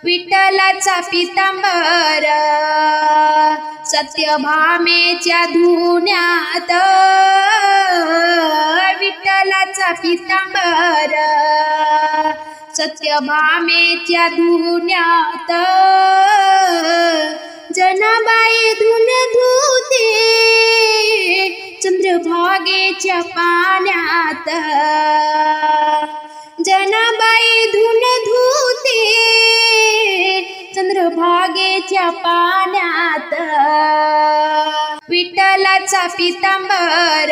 विठ्ठलाचा पितांबर सत्यभामेच्या धुण्यात, विठ्ठलाचा पितांबर सत्यभामेच्या धुण्यात, जनाबाई धुन धुते चंद्रभागेच्या पाण्यात, जनाबाई धुन धुते चंद्रभागेच्या पाण्यात, विठ्ठलाचा पितांबर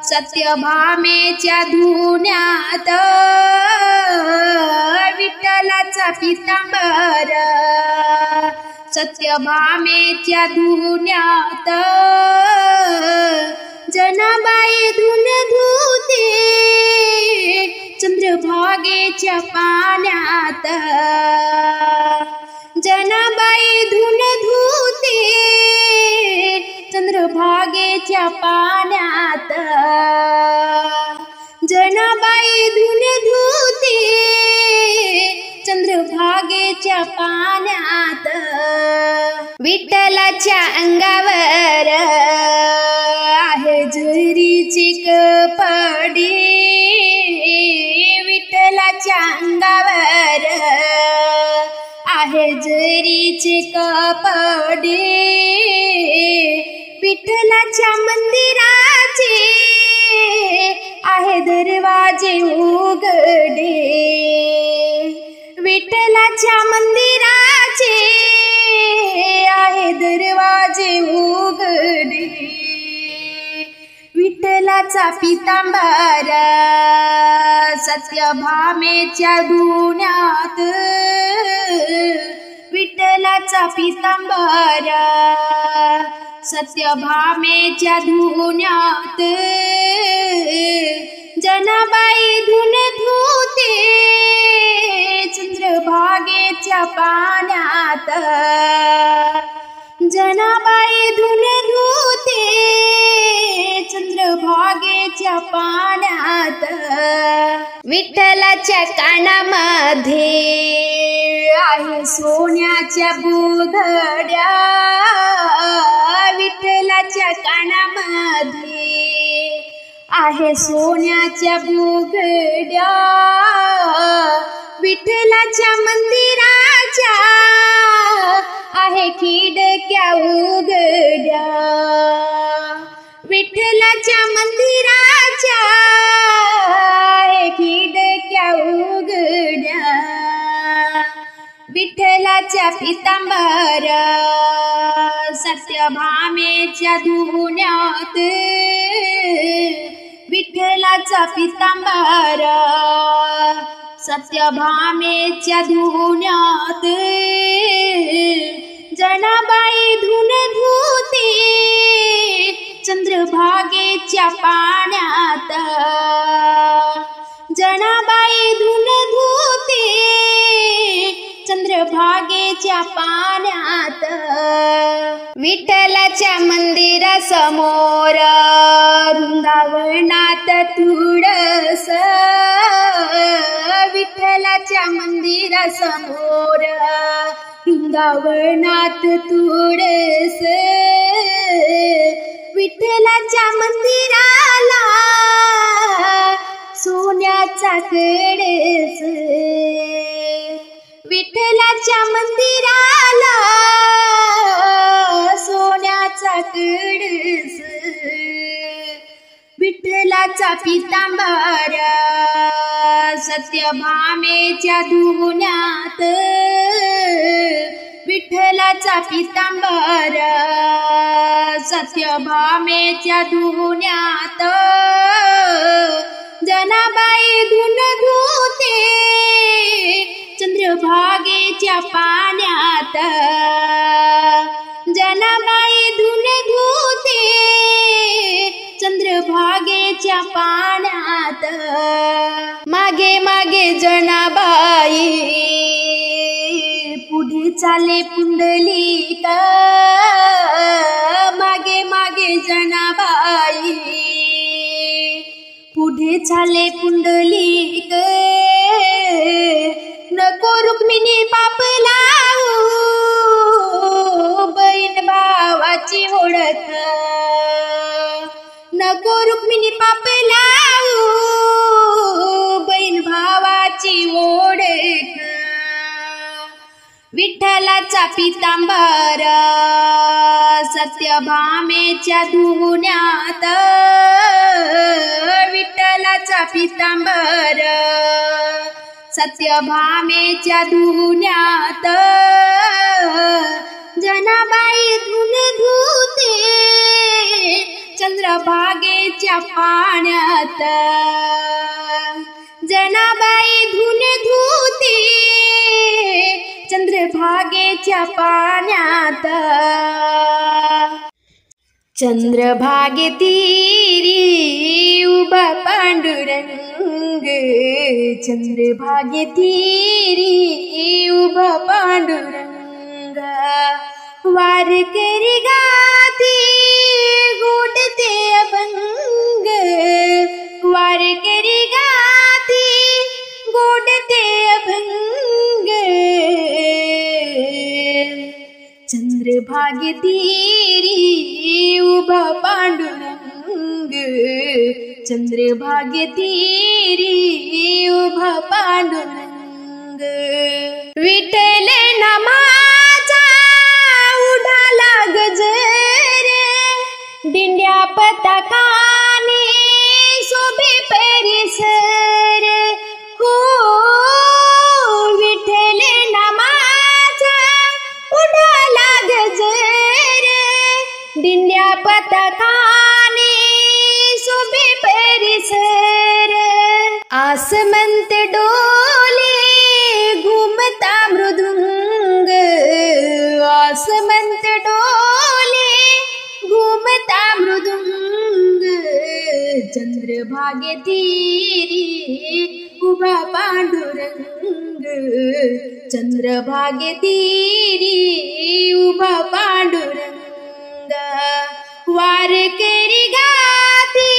सत्यभामेच्या धुण्यात, विठ्ठलाचा पितांबर सत्यभामेच्या धुण्यात, जनाबाई धुन धुते चंद्रभागेच्या पाण्यात, जनाबाई धुन धुते चंद्रभागेच्या पाण्यात, जनाबाई धुन धुते चंद्रभागेच्या पाण्यात, विठ्ठलाच्या अंगावर आहे जरीची कपडे, विठ्ठलाच्या अंगावर आहे जरीचे कपडे, विठ्ठलाच्या मंदिराचे आहे दरवाजे उघडे, विठ्ठलाच्या मंदिराचे आहे दरवाजे उघडे, विठ्ठलाचा पितांबर सत्यभामेच्या धुण्यात, विठ्ठलाचा पितांबर सत्यभामेच्या धुण्यात, जनाबाई धुन धुते चंद्रभागेच्या पाण्यात, जनाबाई धुन धुते चंद्रभागेच्या पाण्यात, विठ्ठलाच्या कानामध्ये आहे सोन्याच्या बुधड्या, विठ्ठलाच्या कानामध्ये आहे सोन्याच्या बुगड्या, विठ्ठलाच्या मंदिराच्या आहे खिडक्या उघड्या, विठ्ठलाच्या मंदिराच्या आहे खिडक्या उघड्या, विठ्ठलाच्या पितांबर सत्यभामेच्या धुण्यात, विठ्ठलाचा पितांबर सत्यभामेच्या धुण्यात, जनाबाई धुन धुते चंद्रभागेच्या पाण्यात, जनाबाई धुन धुते चंद्रभागेच्या पाण्यात, विठ्ठलाच्या मंदिरासमोर वृंदावनात तुळस, विठ्ठलाच्या मंदिरासमोर वृंदावनात तुळस, विठ्ठलाच्या मंदिराला सोन्याचा कळस, विठ्ठलाच्या मंदिराला सोन्याचा कळस, विठ्ठलाचा पितांबर सत्यभामेच्या धुण्यात, विठ्ठलाचा पितांबर सत्यभामेच्या धुण्यात, जनाबाई धुन धुते चंद्रभागेच्या पाण्यात, जनाबाई धुन धुते चंद्रभागेच्या पाण्यात, मागे मागे जनाबाई पुढे चाले पुंडलिक, मागे मागे जनाबाई पुढे चाले पुंडलिक, नको रुक्मिणी पाप लावू बहीण भावाची ओळख, नको रुक्मिणी पाप लावू बहीण भावाची ओळख. विठ्ठलाचा पितांबर सत्यभामेच्या धुण्यात, विठ्ठलाचा पितांबर सत्यभामेच्या धुण्यात, जनाबाई धुन धुते चंद्रभागेच्या पाण्यात, जनाबाई धुन धुते चंद्रभागेच्या पाण्यात. चंद्रभागे तीरी उभा पांडुरंग, चंद्रभागे तीरी उभा पांडुरंग, वारकरी गाती गोडते अभंग, वारकरी गाती गोडते अभंग. चंद्रभागे तीरी उभा पांडुरंग, चंद्रभागे तीरी उभा पांडुरंग. विठ्ठल नामाचा उडाला गजर, दिंड्या पताकाने शोभे परिसर. हो विठ्ठल नामाचा उडाला गजर, दिंड्या पताकाने शोभे परिसर. आसमंत डोले घुमता मृदुंग, आसमंत डोले घुमता मृदुंग. चंद्रभागे तीरी उभा पांडुरंग, चंद्रभागे तीरी उभा पांडुरंग. वारकरी गाती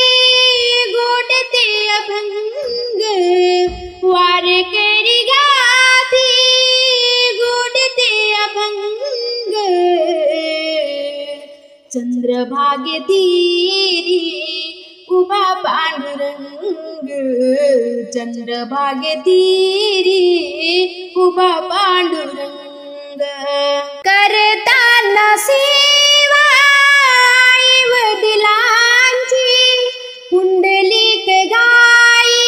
गोडते अभंग, वारकरी गाती गोडते अभंग. चंद्रभागे तीरी उभा पांडुरंग, चंद्रभागे तीरी उभा पांडुरंग. करताना सेवा आई वडिलांची, पुंडलिक गाई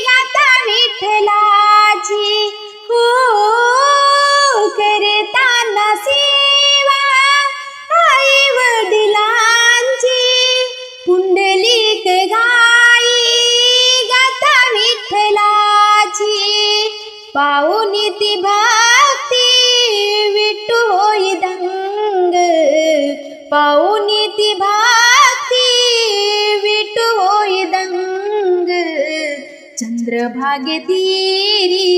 गाता विठ्ठलाची. हो करताना सेवा आई वडिलांची, पुंडलिक गाई गाता विठ्ठलाची. पाहुनी ती भक्ती विठू होई दंग, पाहुनी ती भक्ती विठू होई दंग. चंद्रभागे तीरी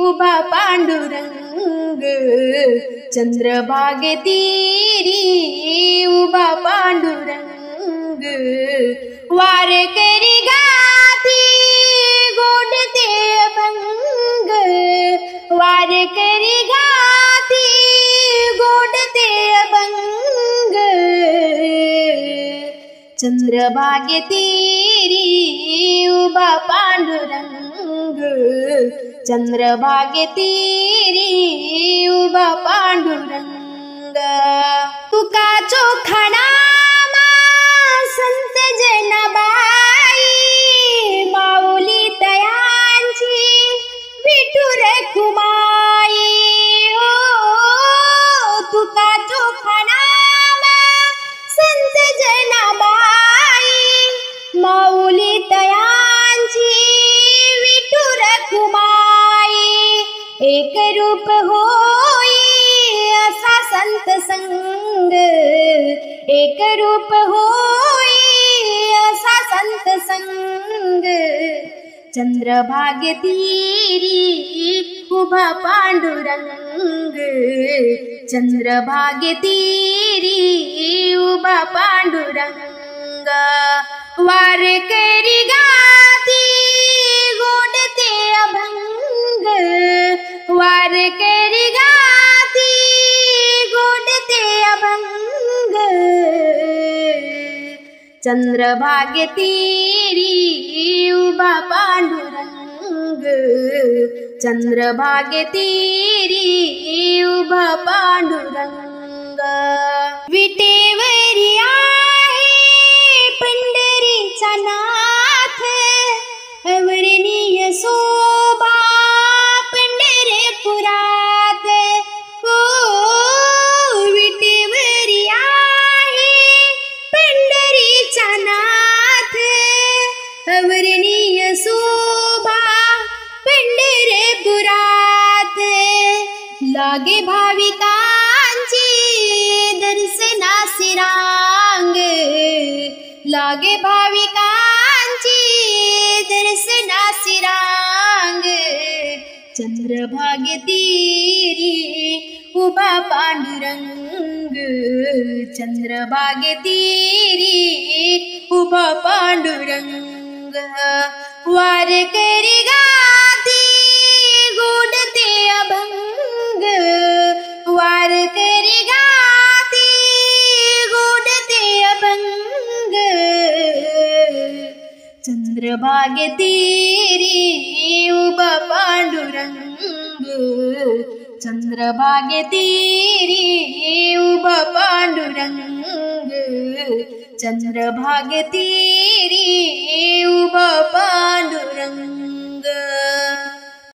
उभा पांडुरंग, चंद्रभागे तीरी उभा पांडुरंग. वारकरी गाती गोडते अभंग, वारकरी गाती गोडते अभंग. चंद्रभागे तीरी उभा पांडुरंग, चंद्रभागे तीरी उभा पांडुरंग. तुका चोखा नामा संत जनाबाई, माऊली तयांची विठू रखुमाई. ओ तुका चोखा नामा संत जनाबाई, माऊली तयांची विठू रखुमाई. एक रूप होई असा संत संग, एक रूप होई असा संत संग. चंद्रभागे तीरी उभा पांडुरंग, चंद्रभागे तीरी उभा पांडुरंग. वारकरी गाती गोडते अभंग, चंद्रभागे तीरी उभा पांडुरंग, चंद्रभागे तीरी उभा पांडुरंग. विटेवरी आहे पंढरीचा नाथ, अवर्णीय शोभा पंढरपुरात. हो विटेवरी आहे पंढरीचा नाथ, अवर्णीय शोभा पंढरपुरात. लागे भाविकांची दर्शनासी रांग, लागे भाविकांची दर्शनासी रांग. चंद्रभागे तीरी उभा पांडुरंग, चंद्रभागे तीरी उभा पांडुरंग. वारकरी गाती गोडते अभंग, वारकरी गाती गोडते अभंग. चंद्रभागे तीरी उभा पांडुरंग, चंद्रभागे तीरी उभा पांडुरंग, चंद्रभागे तीरी उभा पांडुरंग.